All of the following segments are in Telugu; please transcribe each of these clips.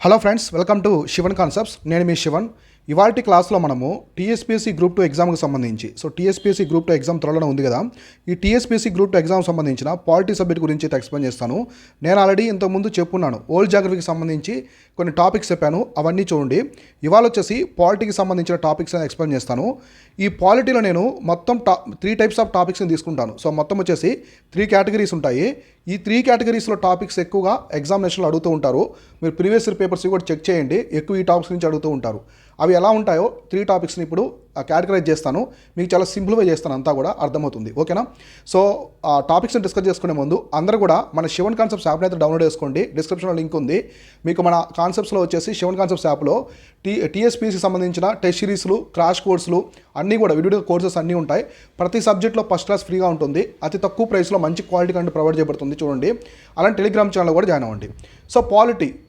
Hello friends, welcome to Shivan concepts. నేను మీ శివన్. ఇవాల్టి క్లాస్లో మనము టీఎస్పీఎస్సీ గ్రూప్ 2 ఎగ్జామ్కి సంబంధించి టీఎస్పీఎస్సీ గ్రూప్ 2 ఎగ్జామ్ త్వరలో ఉంది కదా. ఈ టీఎస్పీఎస్సీ గ్రూప్ 2 ఎగ్జామ్ సంబంధించిన పాలిటీ సబ్జెక్ట్ గురించి అయితే ఎక్స్ప్లెయిన్ చేస్తాను. నేను ఆల్రెడీ ఇంతకుముందు చెప్పున్నాను, ఓల్డ్ జాగ్రఫీకి సంబంధించి కొన్ని టాపిక్స్ చెప్పాను, అవన్నీ చూడండి. ఇవాళ వచ్చేసి పాలిటీకి సంబంధించిన టాపిక్స్ అని ఎక్స్ప్లెయిన్ చేస్తాను. ఈ పాలిటీలో నేను మొత్తం 3 టైప్స్ ఆఫ్ టాపిక్స్ని తీసుకుంటాను. మొత్తం వచ్చేసి 3 కేటగిరీస్ ఉంటాయి. ఈ 3 కేటగిరీస్లో టాపిక్స్ ఎక్కువగా ఎగ్జామినేషన్లో అడుగుతూ ఉంటారు. మీరు ప్రీవియస్ ఇయర్ పేపర్స్ కూడా చెక్ చేయండి, ఎక్కువ ఈ టాపిక్స్ నుంచి అడుగుతూ ఉంటారు. అవి ఎలా ఉంటాయో 3 టాపిక్స్ని ఇప్పుడు కేటగరైజ్ చేస్తాను. మీకు చాలా సింపుల్గా చేస్తాను, అంతా కూడా అర్థమవుతుంది. ఓకేనా? ఆ టాపిక్స్ని డిస్కస్ చేసుకునే ముందు అందరూ కూడా మన శివన్ కాన్సెప్ట్స్ యాప్ని అయితే డౌన్లోడ్ చేసుకోండి. డిస్క్రిప్షన్లో లింక్ ఉంది. మీకు మన కాన్సెప్ట్స్లో వచ్చేసి శివన్ కాన్సెప్ట్స్ యాప్లో టీఎస్పీఎస్సీకి సంబంధించిన టెస్ట్ సిరీస్లు, క్రాష్ కోర్సులు అన్నీ కూడా వీడియో కోర్సెస్ అన్నీ ఉంటాయి. ప్రతి సబ్జెక్ట్లో ఫస్ట్ క్లాస్ ఫ్రీగా ఉంటుంది. అతి తక్కువ ప్రైస్లో మంచి క్వాలిటీ కంటెంట్ ప్రొవైడ్ చేయబడుతుంది. చూడండి, అలాంటి టెలిగ్రామ్ ఛానల్ కూడా జాయిన్ అవ్వండి.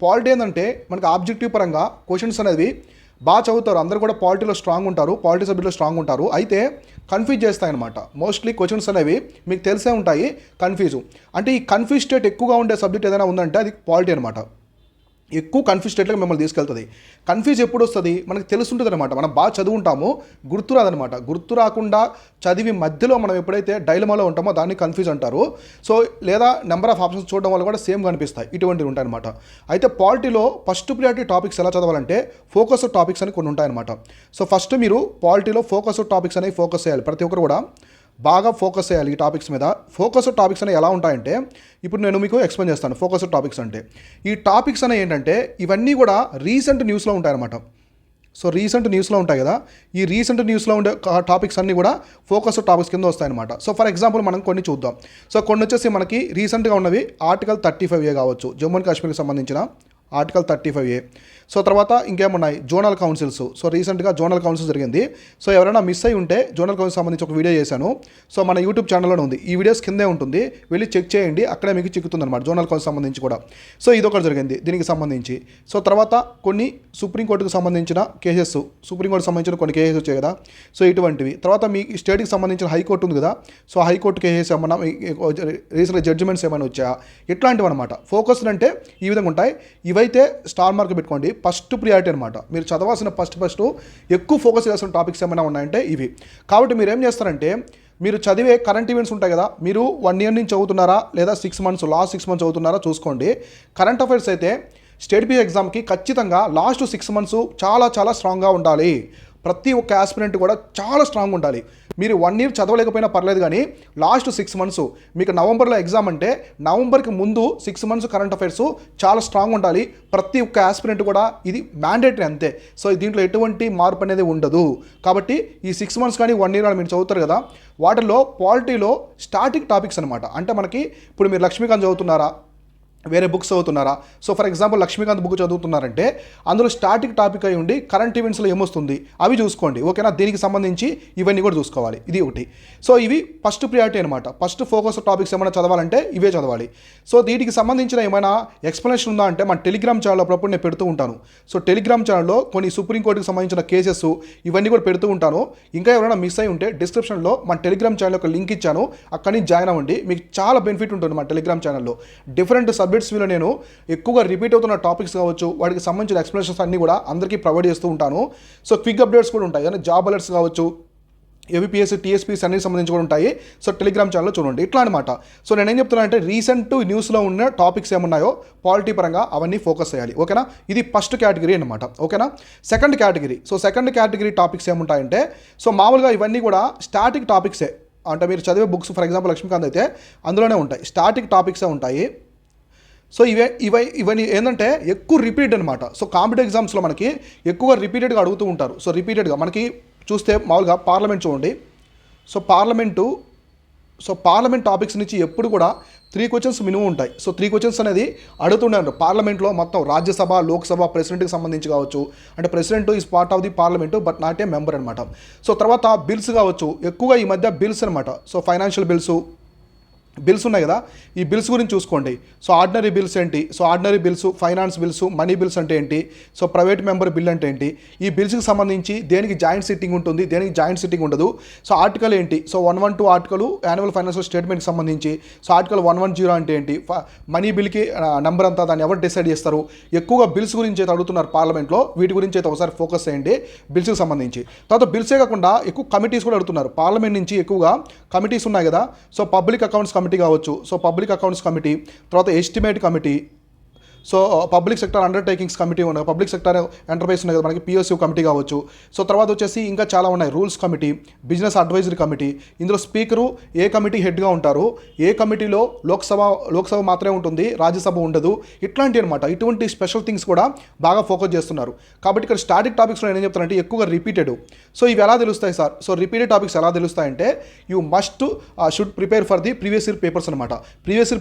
పాలిటీ ఏంటంటే మనకి ఆబ్జెక్టివ్ పరంగా క్వశ్చన్స్ అనేది బాగా చదువుతారు. అందరూ కూడా పాలిటీలో స్ట్రాంగ్ ఉంటారు, పాలిటీ సబ్జెక్ట్లో స్ట్రాంగ్ ఉంటారు. అయితే కన్ఫ్యూజ్ చేస్తాయన్నమాట. మోస్ట్లీ క్వశ్చన్స్ అనేవి మీకు తెలిసే ఉంటాయి. అంటే ఈ కన్ఫ్యూజ్ స్టేట్ ఎక్కువగా ఉండే సబ్జెక్ట్ ఏదైనా ఉందంటే అది పాలిటీ అనమాట. ఎక్కువ కన్ఫ్యూజ్ స్టేట్లకు మిమ్మల్ని తీసుకెళ్తుంది. కన్ఫ్యూజ్ ఎప్పుడు వస్తుంది? మనకు తెలుసుంటుంది అనమాట. మనం బాగా చదువుంటాము, గుర్తు రాదనమాట. గుర్తు రాకుండా చదివి మధ్యలో మనం ఎప్పుడైతే డైలమాలో ఉంటామో దాన్ని కన్ఫ్యూజ్ అంటారు. లేదా నెంబర్ ఆఫ్ ఆప్షన్స్ చూడడం వల్ల కూడా సేమ్ కనిపిస్తాయి. ఇటువంటివి ఉంటాయన్నమాట. అయితే పాలిటీలో ఫస్ట్ ప్రియారిటీ టాపిక్స్ ఎలా చదవాలంటే ఫోకస్డ్ టాపిక్స్ అని కొన్ని ఉంటాయన్నమాట. ఫస్ట్ మీరు పాలిటీలో ఫోకస్డ్ టాపిక్స్ అనేవి ఫోకస్ చేయాలి. ప్రతి ఒక్కరు కూడా బాగా ఫోకస్ చేయాలి ఈ టాపిక్స్ మీద. ఫోకస్డ్ టాపిక్స్ అనేవి ఎలా ఉంటాయంటే ఇప్పుడు నేను మీకు ఎక్స్ప్లెయిన్ చేస్తాను. ఫోకస్డ్ టాపిక్స్ అంటే ఈ టాపిక్స్ అనేవి ఏంటంటే ఇవన్నీ కూడా రీసెంట్ న్యూస్లో ఉంటాయన్నమాట. రీసెంట్ న్యూస్లో ఉంటాయి కదా, ఈ రీసెంట్ న్యూస్లో ఉండే టాపిక్స్ అన్నీ కూడా ఫోకస్డ్ టాపిక్స్ కింద వస్తాయన్నమాట. ఫర్ ఎగ్జాంపుల్ మనం కొన్ని చూద్దాం. కొన్ని వచ్చేసి మనకి రీసెంట్గా ఉన్నవి ఆర్టికల్ 35A కావచ్చు, జమ్మూ అండ్ కాశ్మీర్కి సంబంధించిన ఆర్టికల్ 35A. తర్వాత ఇంకేమున్నాయి, జోనల్ కౌన్సిల్స్. రీసెంట్గా జోనల్ కౌన్సిల్ జరిగింది. ఎవరైనా మిస్ అయి ఉంటే జోనల్ కౌన్సిల్ సంబంధించి ఒక వీడియో చేశాను. మన యూట్యూబ్ ఛానల్లోనే ఉంది. ఈ వీడియోస్ కిందే ఉంటుంది, వెళ్ళి చెక్ చేయండి. అక్కడే మీకు చిక్కుతుంది అనమాట జోనల్ కౌన్సిల్ సంబంధించి కూడా. ఇదొకటి జరిగింది దీనికి సంబంధించి. తర్వాత కొన్ని సుప్రీంకోర్టుకు సంబంధించిన కేసెస్, సుప్రీంకోర్టుకు సంబంధించిన కొన్ని కేసెస్ వచ్చాయి కదా, ఇటువంటివి. తర్వాత మీ స్టేట్కి సంబంధించిన హైకోర్టు ఉంది కదా, హైకోర్టు కేసెస్ ఏమన్నా రీసెంట్గా జడ్జిమెంట్స్ ఏమైనా వచ్చాయా, ఇట్లాంటివి అనమాట. ఫోకస్ అంటే ఈ విధంగా ఉంటాయి. ఇవైతే స్టార్ మార్క్ పెట్టుకోండి, ఫస్ట్ ప్రియారిటీ అనమాట. మీరు చదవాల్సిన ఫస్ట్ ఎక్కువ ఫోకస్ చేయాల్సిన టాపిక్స్ ఏమైనా ఉన్నాయంటే ఇవి. కాబట్టి మీరు ఏం చేస్తారంటే మీరు చదివే కరెంట్ ఈవెంట్స్ ఉంటాయి కదా, మీరు 1 ఇయర్ నుంచి చదువుతున్నారా లేదా 6 మంత్స్, లాస్ట్ 6 మంత్స్ చదువుతున్నారా చూసుకోండి. కరెంట్ అఫైర్స్ అయితే స్టేట్ బి ఎగ్జామ్కి ఖచ్చితంగా లాస్ట్ 6 మంత్స్ చాలా చాలా స్ట్రాంగ్గా ఉండాలి. ప్రతి ఒక్క ఆస్పిరెంట్ కూడా చాలా స్ట్రాంగ్ ఉండాలి. మీరు 1 ఇయర్ చదవలేకపోయినా పర్లేదు, కానీ లాస్ట్ 6 మంత్స్, మీకు నవంబర్లో ఎగ్జామ్ అంటే నవంబర్కి ముందు 6 మంత్స్ కరెంట్ అఫైర్స్ చాలా స్ట్రాంగ్ ఉండాలి. ప్రతి ఒక్క ఆస్పిరెంట్ కూడా ఇది మ్యాండేటరీ అంతే. దీంట్లో ఎటువంటి మార్పు అనేది ఉండదు. కాబట్టి ఈ 6 మంత్స్ కానీ 1 ఇయర్ మీరు చదువుతారు కదా, వాటిల్లో పాలిటీలో స్టాటిక్ టాపిక్స్ అనమాట. అంటే మనకి ఇప్పుడు మీరు లక్ష్మీకాంత్ చదువుతున్నారా, వేరే బుక్స్ చదువుతున్నారా, ఫర్ ఎగ్జాంపుల్ లక్ష్మీకాంత్ బుక్ చదువుతున్నారంటే అందులో స్టాటిక్ టాపిక్ అయి ఉండి కరెంట్ ఈవెంట్స్లో ఏమొస్తుంది అవి చూసుకోండి. ఓకేనా? దీనికి సంబంధించి ఇవన్నీ కూడా చూసుకోవాలి. ఇది ఒకటి. ఇవి ఫస్ట్ ప్రియారిటీ అనమాట. ఫస్ట్ ఫోకస్ టాపిక్స్ ఏమైనా చదవాలంటే ఇవే చదవాలి. వీటికి సంబంధించిన ఏమైనా ఎక్స్ప్లెనేషన్ ఉందా అంటే మన టెలిగ్రామ్ ఛానల్ అప్పుడప్పుడు నేను పెడుతూ ఉంటాను. టెలిగ్రామ్ ఛానల్లో కొన్ని సుప్రీంకోర్టుకి సంబంధించిన కేసెస్ ఇవన్నీ కూడా పెడుతూ ఉంటాను. ఇంకా ఎవరైనా మిస్ అయి ఉంటే డిస్క్రిప్షన్లో మన టెలిగ్రామ్ ఛానల్ ఒక లింక్ ఇచ్చాను, అక్కడి నుంచి జాయిన్ అవ్వండి. మీకు చాలా బెనిఫిట్ ఉంటుంది మన టెలిగ్రామ్ ఛానల్లో. డిఫరెంట్ సబ్జెక్ట్స్లో నేను ఎక్కువగా రిపీట్ అవుతున్న టాపిక్స్ కావచ్చు, వాటికి సంబంధించిన ఎక్స్ప్లెనేషన్స్ అన్నీ కూడా అందరికీ ప్రొవైడ్ చేస్తూ ఉంటాను. క్విక్ అప్డేట్స్ కూడా ఉంటాయి, అంటే జాబ్ అలర్ట్స్ కావచ్చు, ఏబిపిఎస్, టీఎస్పీఎస్ అన్నిటికి సంబంధించి కూడా ఉంటాయి. టెలిగ్రామ్ ఛానల్లో చూడండి. ఇట్లా అనమాట. నేనేం చెప్తున్నా అంటే రీసెంట్ న్యూస్లో ఉన్న టాపిక్స్ ఏమున్నాయో పాలిటీ పరంగా అవన్నీ ఫోకస్ చేయాలి. ఓకేనా? ఇది ఫస్ట్ కేటగిరీ అనమాట. ఓకేనా? సెకండ్ కేటగిరీ టాపిక్స్ ఏముంటాయంటే మామూలుగా ఇవన్నీ కూడా స్టాటిక్ టాపిక్సే. అంటే మీరు చదివే బుక్స్, ఫర్ ఎగ్జాంపుల్ లక్ష్మీకాంత్ అయితే అందులోనే ఉంటాయి, స్టాటిక్ టాపిక్సే ఉంటాయి. ఇవన్నీ ఏంటంటే ఎక్కువ రిపీట్ అనమాట. కాంపిటేటివ్ ఎగ్జామ్స్లో మనకి ఎక్కువగా రిపీటెడ్గా అడుగుతూ ఉంటారు. రిపీటెడ్గా మనకి చూస్తే మామూలుగా పార్లమెంట్ చూడండి. పార్లమెంట్ టాపిక్స్ నుంచి ఎప్పుడు కూడా 3 క్వశ్చన్స్ మినిమం ఉంటాయి. 3 క్వశ్చన్స్ అనేది అడుగుతుంటారు పార్లమెంట్లో. మొత్తం రాజ్యసభ, లోక్సభ, ప్రెసిడెంట్కి సంబంధించి కావచ్చు. అంటే president is part of the parliament but not a member అనమాట. తర్వాత బిల్స్ కావచ్చు, ఎక్కువగా ఈ మధ్య బిల్స్ అనమాట. ఫైనాన్షియల్ బిల్స్, బిల్స్ ఉన్నాయి కదా, ఈ బిల్స్ గురించి చూసుకోండి. సో ఆర్డినరీ బిల్స్ ఏంటి, so ordinary bills, finance bills, money bills అంటే ఏంటి, సో ప్రైవేట్ మెంబర్ బిల్ అంటే ఏంటి, ఈ బిల్స్కి సంబంధించి దేనికి జాయింట్ సిట్టింగ్ ఉంటుంది, దేనికి జాయింట్ సిట్టింగ్ ఉండదు, సో ఆర్టికల్ ఏంటి, సో 112 ఆర్టికల్ యాన్యువల్ ఫైనాన్షియల్ స్టేట్మెంట్కి సంబంధించి, సో ఆర్టికల్ 110 అంటే ఏంటి, మనీ బిల్కి నెంబర్ అంతా దాన్ని ఎవరు డిసైడ్ చేస్తారు. ఎక్కువగా బిల్స్ గురించి అయితే అడుగుతున్నారు పార్లమెంట్లో, వీటి గురించి అయితే ఒకసారి ఫోకస్ చేయండి బిల్స్కి సంబంధించి. తర్వాత బిల్సే కాకుండా ఎక్కువ కమిటీస్ కూడా అడుగుతున్నారు పార్లమెంట్ నుంచి. ఎక్కువగా కమిటీస్ ఉన్నాయి కదా, సో పబ్లిక్ అకౌంట్స్ కమిటీ కావచ్చు, సో పబ్లిక్ అకౌంట్స్ కమిటీ, తర్వాత estimate committee, so public sector undertakings committee ఉన్నాయి, పబ్లిక్ సెక్టర్ ఎంటర్ప్రైజ్ ఉన్నాయి కదా మనకి, పిఎస్యూ కమిటీ కావచ్చు. సో తర్వాత వచ్చేసి ఇంకా చాలా ఉన్నాయి, rules committee, business advisory committee. ఇందులో స్పీకరు ఏ కమిటీ హెడ్గా ఉంటారు, ఏ కమిటీలో లోక్సభ మాత్రమే ఉంటుంది, రాజ్యసభ ఉండదు, ఇట్లాంటి అనమాట. ఇటువంటి స్పెషల్ థింగ్స్ కూడా బాగా ఫోకస్ చేస్తున్నారు. కాబట్టి ఇక్కడ స్టాటిక్ టాపిక్స్లో నేను ఏం చెప్తానంటే ఎక్కువగా రిపీటెడ్. సో ఇవి ఎలా తెలుస్తాయి సార్, సో రిపీటెడ్ టాపిక్స్ ఎలా తెలుస్తాయంటే you must should prepare for the previous year papers అనమాట. ప్రీవియస్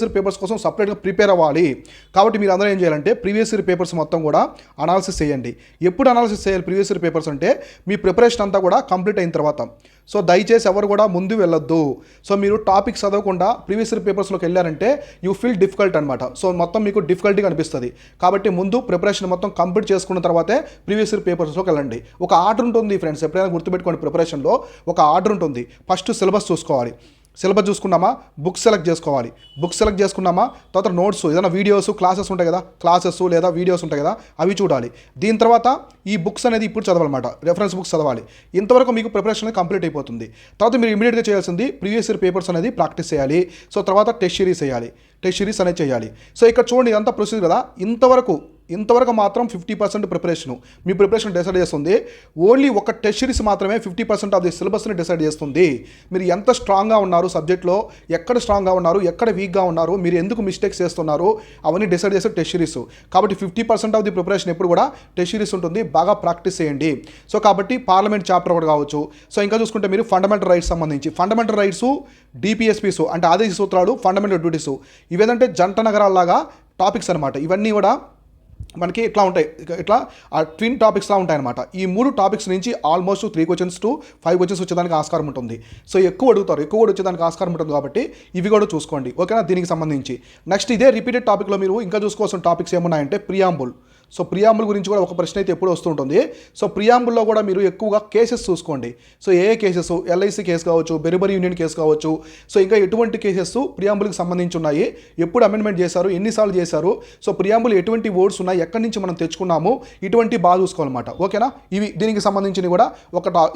ఇయర్ పేపర్స్ కోసం సపరేట్గా ప్రిపేర్ అవ్వాలి. కాబట్టి మీరు అందరూ ఏం చేయాలంటే ప్రీవియస్ ఇయర్ పేపర్స్ మొత్తం కూడా అనాలిసిస్ చేయండి. ఎప్పుడు అనాలిసిస్ చేయాలి ప్రీవియస్ ఇయర్ పేపర్స్ అంటే మీ ప్రిపరేషన్ అంతా కూడా కంప్లీట్ అయిన తర్వాత. సో దయచేసి ఎవరు కూడా ముందు వెళ్ళొద్దు. సో మీరు టాపిక్స్ చదవకుండా ప్రీవియస్ ఇయర్ పేపర్స్లోకి వెళ్ళారంటే యూ ఫీల్ డిఫికల్ట్ అనమాట. సో మొత్తం మీకు డిఫికల్టీగా అనిపిస్తుంది. కాబట్టి ముందు ప్రిపరేషన్ మొత్తం కంప్లీట్ చేసుకున్న తర్వాతే ప్రీవియస్ ఇయర్ పేపర్స్లోకి వెళ్ళండి. ఒక ఆర్డర్ ఉంటుంది ఫ్రెండ్స్, ఎప్పుడైనా గుర్తుపెట్టుకోండి, ప్రిపరేషన్లో ఒక ఆర్డర్ ఉంటుంది. ఫస్ట్ సిలబస్ చూసుకోవాలి, సిలబస్ చూసుకున్నామా, బుక్స్ సెలెక్ట్ చేసుకోవాలి, బుక్స్ సెలెక్ట్ చేసుకున్నామా, తర్వాత నోట్స్, ఏదైనా వీడియోస్ క్లాసెస్ ఉంటాయి కదా, క్లాసెస్ లేదా వీడియోస్ ఉంటాయి కదా, అవి చూడాలి. దీని తర్వాత ఈ బుక్స్ అనేది ఇప్పుడు చదవాలన్నమాట, రెఫరెన్స్ బుక్స్ చదవాలి. ఇంతవరకు మీకు ప్రిపరేషన్ అనేది కంప్లీట్ అయిపోతుంది. తర్వాత మీరు ఇమీడియట్గా చేయాల్సింది ప్రీవియస్ ఇయర్ పేపర్స్ అనేది ప్రాక్టీస్ చేయాలి. సో తర్వాత టెస్ట్ సిరీస్ చేయాలి, టెస్ట్ సిరీస్ అనేది చేయాలి. సో ఇక్కడ చూడండి ఇదంతా ప్రొసీజర్ కదా. ఇంతవరకు మాత్రం 50% ప్రిపరేషను మీ ప్రిపరేషన్ డిసైడ్ చేస్తుంది. ఓన్లీ ఒక టెస్ట్ సిరీస్ మాత్రమే 50% ఆఫ్ ది సిలబస్ని డిసైడ్ చేస్తుంది. మీరు ఎంత స్ట్రాంగ్గా ఉన్నారు సబ్జెక్ట్లో, ఎక్కడ స్ట్రాంగ్గా ఉన్నారు, ఎక్కడ వీక్గా ఉన్నారు, మీరు ఎందుకు మిస్టేక్స్ చేస్తున్నారు, అవన్నీ డిసైడ్ చేసే టెస్ట్ సిరీస్. కాబట్టి 50% ఆఫ్ ది ప్రిపరేషన్ ఎప్పుడు కూడా టెస్ట్ సిరీస్ ఉంటుంది. బాగా ప్రాక్టీస్ చేయండి. సో కాబట్టి పార్లమెంట్ చాప్టర్ ఒకటి కావచ్చు. సో ఇంకా చూసుకుంటే మీరు ఫండమెంటల్ రైట్స్ సంబంధించి, ఫండమెంటల్ రైట్స్, డిపిఎస్పీస్ అంటే ఆదేశ సూత్రాలు, ఫండమెంటల్ డ్యూటీస్, ఇవేంటంటే జంట నగరాల్లాగా టాపిక్స్ అనమాట. ఇవన్నీ కూడా మనకి ఇట్లా ఉంటాయి, ఇట్లా ట్విన్ టాపిక్స్లా ఉంటాయన్నమాట. ఈ 3 టాపిక్స్ నుంచి ఆల్మోస్ట్ 3 క్వశ్చన్స్ టు 5 క్వశ్చన్స్ వచ్చేదానికి ఆస్కారం ఉంటుంది. సో ఎక్కువ అడుగుతారు, ఎక్కువ కూడా వచ్చేదానికి ఆస్కారం ఉంటుంది. కాబట్టి ఇవి కూడా చూసుకోండి, ఓకేనా. దీనికి సంబంధించి నెక్స్ట్ ఇదే రిపీటెడ్ టాపిక్లో మీరు ఇంకా చూసుకోవాల్సిన టాపిక్స్ ఏమున్నాయంటే ప్రియాంబుల్. సో ప్రియాంబుల్ గురించి కూడా ఒక ప్రశ్న అయితే ఎప్పుడు వస్తుంటుంది. సో ప్రియాంబుల్లో కూడా మీరు ఎక్కువగా కేసెస్ చూసుకోండి. సో ఏ కేసెస్, ఎల్ఐసి కేసు కావచ్చు, బెరిబరీ యూనియన్ కేసు కావచ్చు, సో ఇంకా ఎటువంటి కేసెస్ ప్రియాంబుల్కి సంబంధించి ఉన్నాయి, ఎప్పుడు అమెండ్మెంట్ చేశారు, ఎన్నిసార్లు చేశారు, సో ప్రియాంబుల్ ఎటువంటి వర్డ్స్ ఉన్నాయి, ఎక్కడి నుంచి మనం తెచ్చుకున్నాము, ఇటువంటి బాగా చూసుకోవాలన్నమాట, ఓకేనా. ఇవి దీనికి సంబంధించినవి కూడా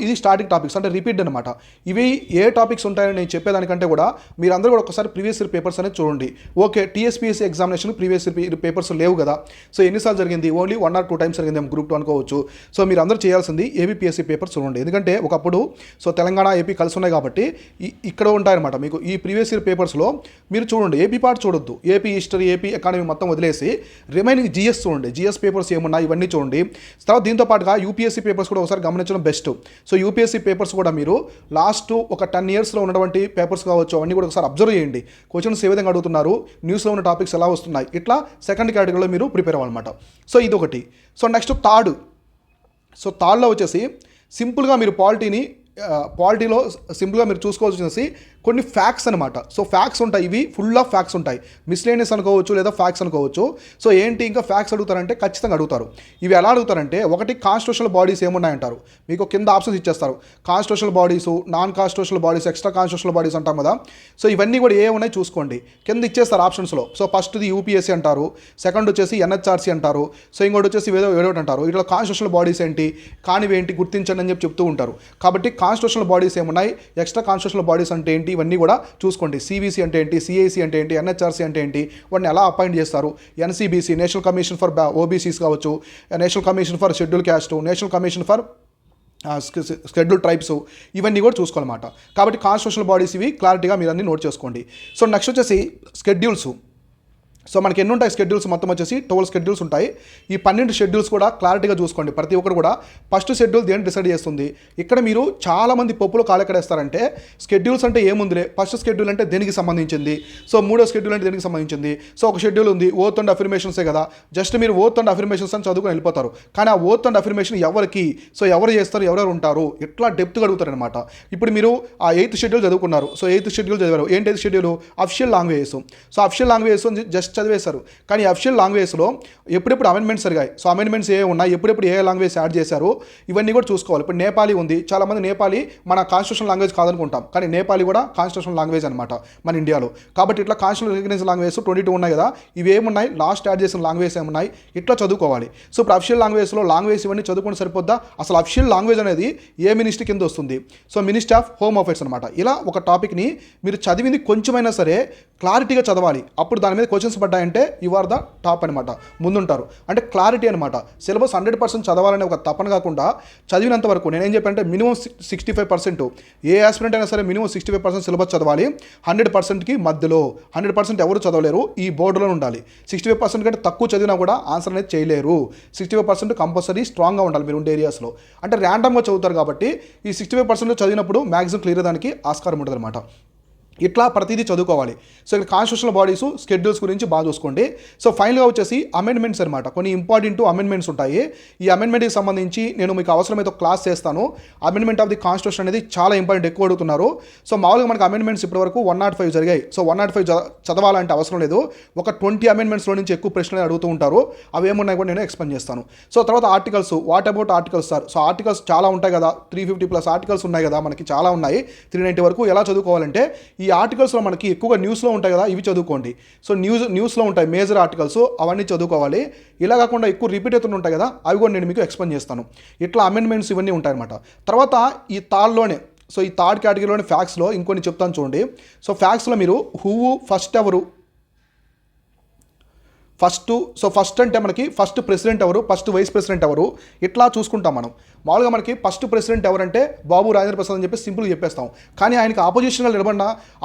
ఇది స్టాటిక్ టాపిక్స్ అంటే రిపీట్ అనమాట. ఇవి ఏ టాపిక్స్ ఉంటాయని నేను చెప్పేదానికంటే కూడా మీరందరూ కూడా ఒకసారి ప్రీవియస్ ఇయర్ పేపర్స్ అనేది చూడండి. Okay, TSPSC examination previous year papers లేవు కదా, సో ఎన్నిసార్లు జరిగింది, ఓన్లీ 1 or 2 టైమ్స్ జరిగింది గ్రూప్ 2 అనుకోవచ్చు. సో మీరు అందరూ చేయాల్సింది ఏబిపిఎస్సీ పేపర్స్ చూడండి. ఎందుకంటే ఒకప్పుడు సో తెలంగాణ ఏపీ కలిసి ఉన్నాయి కాబట్టి ఇక్కడ ఉంటాయన్నమాట. మీకు ఈ ప్రీవియస్ ఇయర్ పేపర్స్లో మీరు చూడండి, ఏపీ పార్ట్ చూడొద్దు, ఏపీ హిస్టరీ, ఏపీ ఎకానమీ మొత్తం వదిలేసి రిమైనింగ్ జిఎస్ చూడండి, జిఎస్ పేపర్స్ ఏమున్నాయి ఇవన్నీ చూడండి. తర్వాత దీంతో పాటుగా యూపీఎస్సీ పేపర్స్ కూడా ఒకసారి గమనించడం బెస్ట్. సో యూపీఎస్సీ పేపర్స్ కూడా మీరు లాస్ట్ ఒక 10 yearsలో ఉన్నటువంటి పేపర్స్ కావచ్చు, అవన్నీ కూడా ఒకసారి అబ్జర్వ్ చేయండి. క్వశ్చన్స్ ఏ విధంగా అడుగుతున్నారు, న్యూస్లో ఉన్న టాపిక్స్ ఎలా వస్తున్నాయి, ఇట్లా సెకండ్ కేటగిరీలో మీరు ప్రిపేర్ అవ్వాలన్నమాట. సో ఇదొకటి. సో నెక్స్ట్ థర్డ్లో వచ్చేసి సింపుల్గా మీరు పాలిటీలో సింపుల్గా మీరు చూసుకోవాల్సి కొన్ని ఫ్యాక్ట్స్ అనమాట. సో ఫ్యాక్ట్స్ ఉంటాయి, ఇవి ఫుల్ ఆఫ్ ఫ్యాక్ట్స్ ఉంటాయి, మిస్లేనియస్ అనుకోవచ్చు లేదా ఫ్యాక్ట్స్ అనుకోవచ్చు. సో ఏంటి ఇంకా ఫ్యాక్ట్స్ అడుగుతారంటే ఖచ్చితంగా అడుగుతారు. ఇవి ఎలా అడుగుతారంటే, ఒకటి కాన్స్టిట్యూషనల్ బాడీస్ ఏమున్నాయంటారు, మీకు కింద ఆప్షన్స్ ఇచ్చేస్తారు. Constitutional bodies, non constitutional bodies, extra constitutional bodies అంటాం కదా. సో ఇవన్నీ కూడా ఏ ఉన్నాయి చూసుకోండి, కింద ఇచ్చేస్తారు ఆప్షన్స్లో. సో ఫస్ట్ది యూపీఎస్సీ అంటారు, సెకండ్ వచ్చేసి ఎన్హెచ్ఆర్సీ అంటారు, సో ఇంకోటి వచ్చేసి ఏదో అంటారు. ఇట్లా కాన్స్టిట్యూషనల్ బాడీస్ ఏంటి, కానివి ఏంటి గుర్తించండి అని చెప్తూ ఉంటారు. కాబట్టి కాన్స్టిట్యూషనల్ బాడీస్ ఏమున్నాయి, ఎక్స్ట్రా కాన్స్టిట్యూషనల్ బాడీస్ అంటే ఏంటి, ఇవన్నీ కూడా చూసుకోండి. సివిసి అంటే ఏంటి, సిఐసి అంటే ఏంటి, ఎన్హెచ్ఆర్సీ అంటే ఏంటి, వాటిని ఎలా అపాయింట్ చేస్తారు, NCBC national commission for OBCs కావచ్చు, national commission for schedule caste, national commission for schedule tribes, ఇవన్నీ కూడా చూసుకోవాలన్నమాట. కాబట్టి కాన్స్టిట్యూషనల్ బాడీస్ ఇవి క్లారిటీగా మీరు అన్ని నోట్ చేసుకోండి. సో నెక్స్ట్ వచ్చేసి సో మనకి ఎన్ని ఉంటాయి షెడ్యూల్స్ మొత్తం వచ్చేసి 12 షెడ్యూల్స్ ఉంటాయి. ఈ 12 షెడ్యూల్స్ కూడా క్లారిటీగా చూసుకోండి. ప్రతి ఒక్కరు కూడా ఫస్ట్ షెడ్యూల్ దేని డిసైడ్ చేస్తుంది. ఇక్కడ మీరు చాలామంది పప్పులు కాలెక్కడేస్తారంటే షెడ్యూల్స్ అంటే ఏముందిలే, ఫస్ట్ షెడ్యూల్ అంటే దేనికి సంబంధించింది, సో మూడో షెడ్యూల్ అంటే దేనికి సంబంధించింది, సో ఒక షెడ్యూల్ ఉంది ఓత్ అండ్ అఫర్మేషన్సే కదా, జస్ట్ మీరు ఓత్ అండ్ అఫర్మేషన్స్ అని చదువుకొని వెళ్ళిపోతారు. కానీ ఆ ఓత్ అండ్ అఫర్మేషన్ ఎవరికి, సో ఎవరు చేస్తారు, ఎవరెవరు ఉంటారు, ఇట్లా డెప్త్గా అడుగుతారు అనమాట. ఇప్పుడు మీరు ఆ 8th షెడ్యూల్ చదువుకున్నారు. సో 8th షెడ్యూల్ చదివారు. ఏంటి 8th schedule? Official languages. So official languages just చదివేశారు. కానీ అఫిషియల్ లాంగ్వేజ్లో ఎప్పుడెప్పుడు అమెండ్మెంట్స్ జరిగాయి, సో అమెండ్మెంట్స్ ఏ ఉన్నాయి, ఎప్పుడెప్పుడు ఏ లాంగ్వేజ్ యాడ్ చేశారు, ఇవన్నీ కూడా చూసుకోవాలి. ఇప్పుడు నేపాలీ ఉంది, చాలామంది నేపాలీ మన కాన్స్టిట్యూషన్ లాంగ్వేజ్ కాదనుకుంటాం, కానీ నేపాలీ కూడా కాన్స్టిట్యూషన్ లాంగ్వేజ్ అనమాట మన ఇండియాలో. కాబట్టి ఇట్లా కాన్స్టిట్యూషన్ రికగ్నైజ్ లాంగ్వేజ్ 22 ఉన్నాయి కదా, ఇవి ఏమున్నాయి, లాస్ట్ యాడ్ చేసిన లాంగ్వేజ్ ఏమున్నాయి, ఇట్లా చదువుకోవాలి. సో ఇప్పుడు అఫిషియల్ లాంగ్వేజ్లో లాంగ్వేజ్ ఇవన్నీ చదువుకుంటే సరిపోద్దా? అసలు అఫిషియల్ లాంగ్వేజ్ అనేది ఏ మినిస్ట్రీ కింద వస్తుంది? So ministry of home affairs అనమాట. ఇలా ఒక టాపిక్ని మీరు చదివింది కొంచెమైనా సరే క్లారిటీగా చదవాలి. అప్పుడు దాని మీద క్వశ్చన్స్ పడ్డాయంటే యు ఆర్ ద టాప్ అనమాట, ముందుంటారు. అంటే క్లారిటీ అనమాట. సిలబస్ 100% చదవాలనే ఒక తపన కాకుండా చదివినంత వరకు నేనేం చెప్పానంటే మినిమం 65%, ఏ ఆస్పిరెంట్ అయినా సరే మినిమం 65% సిలబస్ చదవాలి. 100%కి మధ్యలో, 100% ఎవరు చదవలేరు, ఈ బోర్డులో ఉండాలి. 65% కంటే తక్కువ చదివినా కూడా ఆన్సర్ అనేది చేయలేరు. 65% కంపల్సరీ స్ట్రాంగ్గా ఉండాలి మీరు ఉండే ఏరియాస్లో. అంటే ర్యాండమ్గా చదువుతారు కాబట్టి ఈ 65% చదివినప్పుడు మ్యాక్సిమం క్లియర్ దానికి ఆస్కారం ఉంటుంది అనమాట. ఇట్లా ప్రతిదీ చదువుకోవాలి. సో ఇక్కడ కాన్స్టిట్యూషనల్ బాడీస్ షెడ్యూల్స్ గురించి బాగా చూసుకోండి. సో ఫైనల్గా వచ్చేసి అమెండ్మెంట్స్ అనమాట. కొన్ని ఇంపార్టెంట్ అమెండ్మెంట్స్ ఉంటాయి. ఈ అమెండ్మెంట్కి సంబంధించి నేను మీకు అవసరమైతే ఒక క్లాస్ చేస్తాను. అమెండ్మెంట్ ఆఫ్ ది కాన్స్టిట్యూషన్ అనేది చాలా ఇంపార్టెంట్, ఎక్కువ అడుగుతున్నారు. సో మామూలుగా మనకి అమెండ్మెంట్స్ ఇప్పటివరకు 105 జరిగాయి. సో 105 చదవాలంటే అవసరం లేదు. ఒక 20 అమెండ్మెంట్స్లో నుంచి ఎక్కువ ప్రశ్నలు అడుగుతూ ఉంటారు. అవి ఏమున్నాయి కూడా నేను ఎక్స్ప్లెయిన్ చేస్తాను. సో తర్వాత articles, what about articles sir? So articles చాలా ఉంటాయి కదా, 350+ ఆర్టికల్స్ ఉన్నాయి కదా, మనకి చాలా ఉన్నాయి, 390 వరకు. ఎలా చదువుకోవాలంటే ఈ ఆర్టికల్స్లో మనకి ఎక్కువగా న్యూస్లో ఉంటాయి కదా, ఇవి చదువుకోండి. సో న్యూస్లో ఉంటాయి మేజర్ ఆర్టికల్స్, అవన్నీ చదువుకోవాలి. ఇలా కాకుండా ఎక్కువ రిపీట్ అవుతూ ఉంటాయి కదా, అవి కూడా నేను మీకు ఎక్స్ప్లెయిన్ చేస్తాను. ఇట్లా అమెండ్మెంట్స్ ఇవన్నీ ఉంటాయన్నమాట. తర్వాత ఈ థర్డ్లోనే, సో ఈ థర్డ్ కేటగిరీలోని ఫ్యాక్ట్స్లో ఇంకొన్ని చెప్తాను చూడండి. సో ఫ్యాక్ట్స్లో మీరు ఫస్ట్ ఎవరు, ఫస్ట్ అంటే మనకి ఫస్ట్ ప్రెసిడెంట్ ఎవరు, ఫస్ట్ వైస్ ప్రెసిడెంట్ ఎవరు, ఇట్లా చూసుకుంటాం మనం. మామూలుగా మనకి ఫస్ట్ ప్రెసిడెంట్ ఎవరంటే బాబు రాజేంద్ర ప్రసాద్ అని చెప్పి సింపుల్గా చెప్పేస్తాం. కానీ ఆయనకి ఆపోజిషన్లో నిలబడిన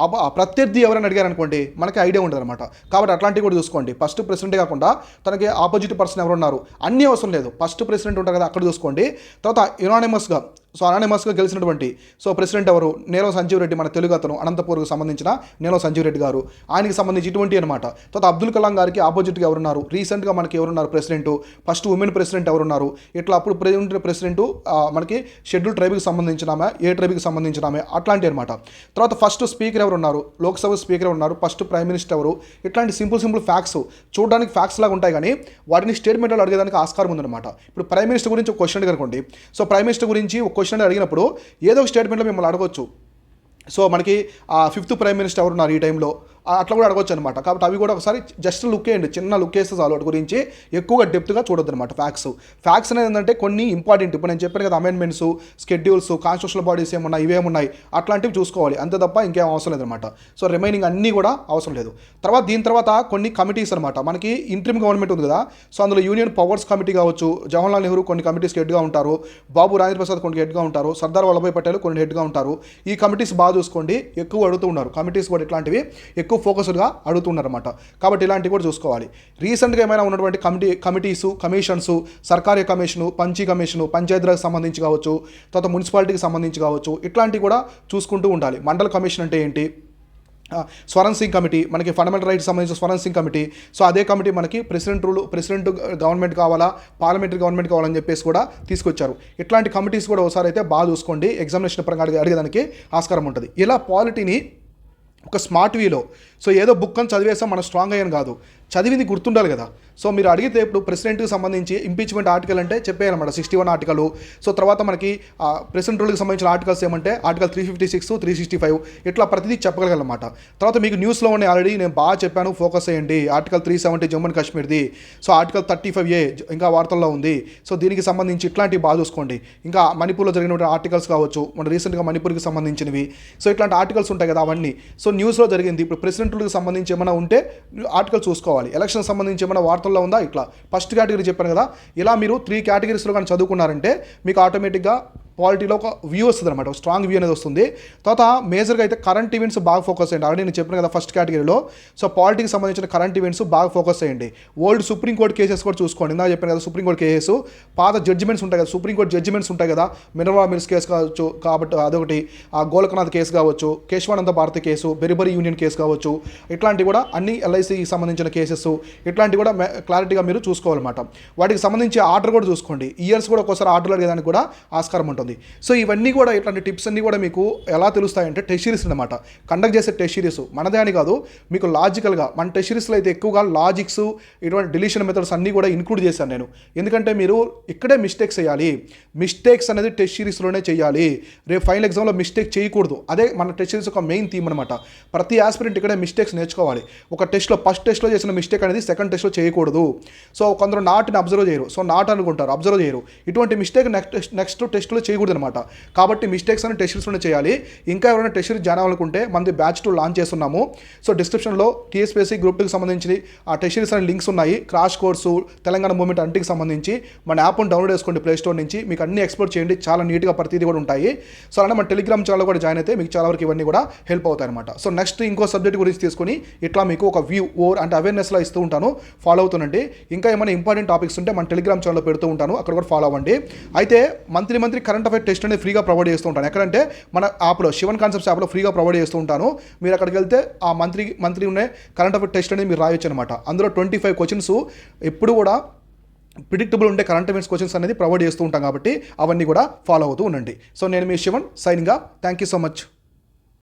ప్రత్యర్థి ఎవరైనా అడిగారు అనుకోండి, మనకి ఐడియా ఉండదు అనమాట. కాబట్టి అట్లాంటివి కూడా చూసుకోండి. ఫస్ట్ ప్రెసిడెంటే కాకుండా తనకి ఆపోజిట్ పర్సన్ ఎవరు ఉన్నారు అన్నీ అవసరం లేదు, ఫస్ట్ ప్రెసిడెంట్ ఉంటారు కదా, అక్కడ చూసుకోండి. తర్వాత అనానిమస్గా గెలిచినటువంటి ప్రెసిడెంట్ ఎవరు, నీలం సంజీవ్ రెడ్డి, మన తెలుగు అతను, అనంతపూర్కు సంబంధించిన నీలం సంజీవ్ రెడ్డి గారు, ఆయనకి సంబంధించి ఇటువంటి అనమాట. తర్వాత అబ్దుల్ కలాం గారికి ఆపోజిట్గా ఎవరున్నారు, రీసెంట్గా మనకి ఎవరున్నారు ప్రెసిడెంట్, ఫస్ట్ ఉమెన్ ప్రెసిడెంట్ ఎవరున్నారు, ఇట్లా అప్పుడు ప్రెసిడెంట్ మనకి షెడ్యూల్ ట్రైబ్కి సంబంధించిన ఆమె, ఏ ట్రైబ్కి సంబంధించిన ఆమె, అట్లాంటి అనమాట. తర్వాత ఫస్ట్ స్పీకర్ ఎవరు ఉన్నారు, లోక్సభ స్పీకర్ ఉన్నారు, ఫస్ట్ ప్రైమ్ మినిస్టర్ ఎవరు, ఇట్లాంటి సింపుల్ ఫ్యాక్ట్స్ చూడడానికి ఫ్యాక్ట్స్ లాగా ఉంటాయి, కానీ వాటిని స్టేట్మెంట్లో అడిగేదానికి ఆస్కారం ఉందన్నమాట. ఇప్పుడు ప్రైమ్ మినిస్టర్ గురించి ఒక క్వశ్చన్ అడగనుకోండి. సో ప్రైమ్ మినిస్టర్ గురించి ఒక క్వశ్చన్ అడిగినప్పుడు ఏదో ఒక స్టేట్మెంట్లో మిమ్మల్ని అడగవచ్చు. సో మనకి 5th ప్రైమ్ మినిస్టర్ ఎవరున్నారు ఈ టైంలో, అట్లా కూడా అడగొచ్చు అనమాట. కాబట్టి అవి కూడా ఒకసారి జస్ట్ లుక్ వేయండి, చిన్న లుక్ వేస్తే చాలు. వాటి గురించి ఎక్కువగా డెప్త్గా చూడొద్దు అనమాట. ఫ్యాక్ట్స్ అనేది ఏంటంటే కొన్ని ఇంపార్టెంట్, ఇప్పుడు నేను చెప్పాను కదా, అమెండ్మెంట్స్, షెడ్యూల్స్, కాన్స్టిట్యూషనల్ బాడీస్ ఏమున్నాయి, ఇవేమున్నాయి, అట్లాంటివి చూసుకోవాలి, అంతే తప్ప ఇంకేం అవసరం లేదనమాట. సో రిమైనింగ్ అన్నీ కూడా అవసరం లేదు. దీని తర్వాత కొన్ని కమిటీస్ అనమాట. మనకి ఇంట్రిమ్ గవర్నమెంట్ ఉంది కదా, సో అందులో యూనియన్ పవర్స్ కమిటీ కావచ్చు, జవహర్లాల్ నెహ్రూ కొన్ని కమిటీస్కి హెడ్గా ఉంటారు, బాబు రాజేంద్ర ప్రసాద్ కొన్ని హెడ్గా ఉంటారు, సర్దార్ వల్లభాయ్ పటేల్ కొన్ని హెడ్గా ఉంటారు. ఈ కమిటీస్ బాగా చూసుకోండి, ఎక్కువ అడుగుతూ ఉన్నారు కమిటీస్ కూడా, ఇట్లాంటివి ఎక్కువ ఫోకస్డ్గా అడుగుతున్నారన్నమాట. కాబట్టి ఇలాంటివి కూడా చూసుకోవాలి. రీసెంట్గా ఏమైనా ఉన్నటువంటి కమిటీస్, కమిషన్స్, సర్కారీ కమిషను, కమిషను, పంచాయతీరాజ్కి సంబంధించి కావచ్చు, తర్వాత మున్సిపాలిటీకి సంబంధించి కావచ్చు, ఇట్లాంటివి కూడా చూసుకుంటూ ఉండాలి. మండల కమిషన్ అంటే ఏంటి, స్వరణ్ సింగ్ కమిటీ, మనకి ఫండమెంటల్ రైట్స్ సంబంధించిన స్వరణ్ సింగ్ కమిటీ. సో అదే కమిటీ మనకి ప్రెసిడెంట్ గవర్నమెంట్ కావాలా, పార్లమెంటరీ గవర్నమెంట్ కావాలని చెప్పేసి కూడా తీసుకొచ్చారు. ఇట్లాంటి కమిటీస్ కూడా ఒకసారి అయితే బాగా చూసుకోండి, ఎగ్జామినేషన్ పరంగా అడిగేదానికి ఆస్కారం ఉంటుంది. ఇలా పాలిటీని ఒక స్మార్ట్ వీలో, సో ఏదో బుక్ అని చదివేస్తాం మనం స్ట్రాంగ్ అయ్యాను కాదు, చదివింది గుర్తుండాలి కదా. సో మీరు అడిగితే ఇప్పుడు ప్రెసిడెంట్కి సంబంధించి ఇంపీచ్మెంట్ ఆర్టికల్ అంటే చెప్పేయాలన్నమాట, 61 ఆర్టికల్. సో తర్వాత మనకి ప్రెసిడెంట్ రూల్కి సంబంధించిన ఆర్టికల్స్ ఏమంటే ఆర్టికల్ 356, 365, ఇట్లా ప్రతిదీ చెప్పగలగలన్నమాట. తర్వాత మీకు న్యూస్లో ఉన్నాయి ఆల్రెడీ, నేను బాగా చెప్పాను, ఫోకస్ చేయండి. ఆర్టికల్ 370 జమ్మూ అండ్ కాశ్మీర్ది, సో ఆర్టికల్ 35A ఇంకా వార్తల్లో ఉంది. సో దీనికి సంబంధించి ఇట్లాంటివి బాగా చూసుకోండి. ఇంకా మణిపూర్లో జరిగిన ఆర్టికల్స్ కావచ్చు, మన రీసెంట్గా మణిపూర్కి సంబంధించినవి, సో ఇట్లాంటి ఆర్టికల్స్ ఉంటాయి కదా అవన్నీ. సో న్యూస్లో జరిగింది. ఇప్పుడు ప్రెసిడెంట్ రూల్కి సంబంధించి ఏమైనా ఉంటే ఆర్టికల్ చూసుకోవాలి. ఎలక్షన్ సంబంధించి ఏమైనా వార్తల్లో ఉందా, ఇట్లా ఫస్ట్ కేటగిరీ చెప్పాను కదా. ఇలా మీరు 3 కేటగిరీస్లో కానీ చదువుకున్నారంటే మీకు ఆటోమేటిక్గా పాలిటీలో ఒక వ్యూ వస్తుంది అనమాట, స్ట్రాంగ్ వ్యూ అనేది వస్తుంది. తర్వాత మేజర్గా అయితే కరెంట్ ఈవెంట్స్ బాగా ఫోకస్ చేయండి. ఆల్రెడీ నేను చెప్పిన కదా ఫస్ట్ కేటగిరీలో. సో పాలిటిక్స్ సంబంధించిన కరెంట్ ఈవెంట్స్ బాగా ఫోకస్ చేయండి. ఓల్డ్ సుప్రీంకోర్టు కేసెస్ కూడా చూసుకోండి. ఇందాక చెప్పాను కదా సుప్రీంకోర్టు కేసెస్, పాత జడ్జిమెంట్స్ ఉంటాయి కదా, సుప్రీంకోర్టు జడ్జిమెంట్స్ ఉంటాయి కదా, మినర్వా మిల్స్ కేసు కావచ్చు, కాబట్టి అదొకటి, ఆ గోలకనాథ్ కేసు కావచ్చు, Kesavananda Bharati case, Berubari union case కావచ్చు, ఇట్లాంటివి కూడా అన్ని ఎల్ఐసికి సంబంధించిన కేసెస్ ఇట్లాంటివి కూడా క్లారిటీగా మీరు చూసుకోవాలన్నమాట. వాటికి సంబంధించి ఆర్డర్ కూడా చూసుకోండి. ఇయర్స్ కూడా ఒక్కోసారి ఆర్డర్ అడిగేదానికి కూడా ఆస్కారం ఉంటుంది. సో ఇవన్నీ కూడా ఇట్లాంటి టిప్స్ అన్నీ కూడా మీకు ఎలా తెలుస్తాయంటే టెస్ట్ సిరీస్ అనమాట. కండక్ట్ చేసే టెస్ట్ సిరీస్ మనదే అని కాదు, మీకు లాజికల్గా మన టెస్ట్ సిరీస్లో అయితే ఎక్కువగా లాజిక్స్, ఇటువంటి డిలీషన్ మెథడ్స్ అన్నీ కూడా ఇంక్లూడ్ చేశాను నేను. ఎందుకంటే మీరు ఇక్కడే మిస్టేక్స్ చేయాలి. మిస్టేక్స్ అనేది టెస్ట్ సిరీస్లోనే చేయాలి. రేపు ఫైనల్ ఎగ్జామ్లో మిస్టేక్ చేయకూడదు. అదే మన టెస్ట్ సిరీస్ ఒక మెయిన్ థీమ్ అనమాట. ప్రతి ఆస్పిరెంట్ ఇక్కడే మిస్టేక్స్ నేర్చుకోవాలి. ఒక టెస్ట్లో ఫస్ట్ టెస్ట్లో చేసిన మిస్టేక్ అనేది సెకండ్ టెస్ట్లో చేయకూడదు. సో కొందరు నాట్ని అబ్జర్వ్ చేయరు, సో నాట్ అనుకుంటారు, అబ్జర్వ్ చేయరు. ఇటువంటి మిస్టేక్ నెక్స్ట్ టెస్ట్లో చేయకూడదు అనమాట. కాబట్టి మిస్టేక్స్ అని టెస్ట్ సిరీస్లోనే చేయాలి. ఇంకా ఎవరైనా టెస్ట్ సిరీస్ జాయిన్ అవ్వాలనుకుంటే మనది బ్యాచ్ 2 లాంచ్ చేస్తున్నాము. సో డిస్క్రిప్షన్లో టీఎస్పీఎస్సీ గ్రూప్ 2కి సంబంధించి ఆ టెస్ట్ సిరీస్ అనే లింక్స్ ఉన్నాయి. క్రాష్ కోర్సు, తెలంగాణ మూవ్మెంట్ అంటికి సంబంధించి మన యాప్ను డౌన్లోడ్ చేసుకోండి ప్లే స్టోర్ నుంచి. మీకు అన్ని ఎక్స్ప్లోర్ చేయండి, చాలా నీట్గా ప్రతిదీ కూడా ఉంటాయి. సో అలానే మన టెలిగ్రామ్ ఛానల్ కూడా జాయిన్ అయితే మీకు చాలా వరకు ఇవన్నీ కూడా హెల్ప్ అవుతాయి అనమాట. సో నెక్స్ట్ ఇంకో సబ్జెక్ట్ గురించి తీసుకొని ఇట్లా మీకు ఒక వ్యూ అంటే అవేర్నెస్లో ఇస్తూ ఉంటాను, ఫాలో అవుతుండండి. ఇంకా ఏమైనా ఇంపార్టెంట్ టాపిక్స్ ఉంటే మన టెలిగ్రామ్ ఛానల్లో పెడుతూ ఉంటాను, అక్కడ కూడా ఫాలో అవ్వండి. అయితే మంత్లీ కరెంట్ అఫైర్ టెస్ట్ అనేది ఫ్రీగా ప్రొవైడ్ చేస్తూ ఉంటాను. ఎక్కడంటే మన యాప్లో శివన్ కాన్సెప్ట్స్ యాప్లో ఫ్రీగా ప్రొవైడ్ చేస్తూ ఉంటాను. మీరు అక్కడికి వెళ్తే ఆ మంత్లీ ఉన్న కరెంట్ అఫైర్ టెస్ట్ అనేది మీరు రాయొచ్చు అనమాట. అందులో 25 క్వశ్చన్స్ ఎప్పుడు కూడా ప్రిడిక్టబుల్ ఉండే కరెంట్ అఫైర్స్ క్వశ్చన్స్ అనేది ప్రొవైడ్ చేస్తూ ఉంటాం కాబట్టి అవన్నీ కూడా ఫాలో అవుతూ ఉండండి. సో నేను మీ Shivan, signing off. Thank you so much.